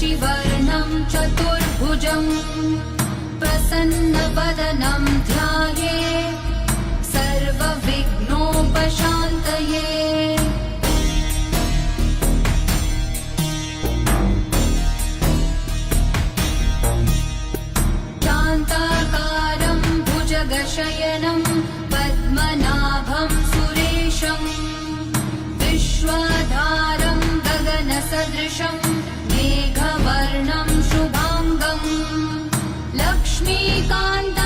शशिवर्णं चतुर्भुजं प्रसन्नवदनं ध्यायेत् सर्वविघ्नोपशान्तये। शान्ताकारं भुजगशयनं पद्मनाभं सुरेशं विश्वाधारं गगनसदृशं मेघवर्णं शुभाङ्गं लक्ष्मीकान्तं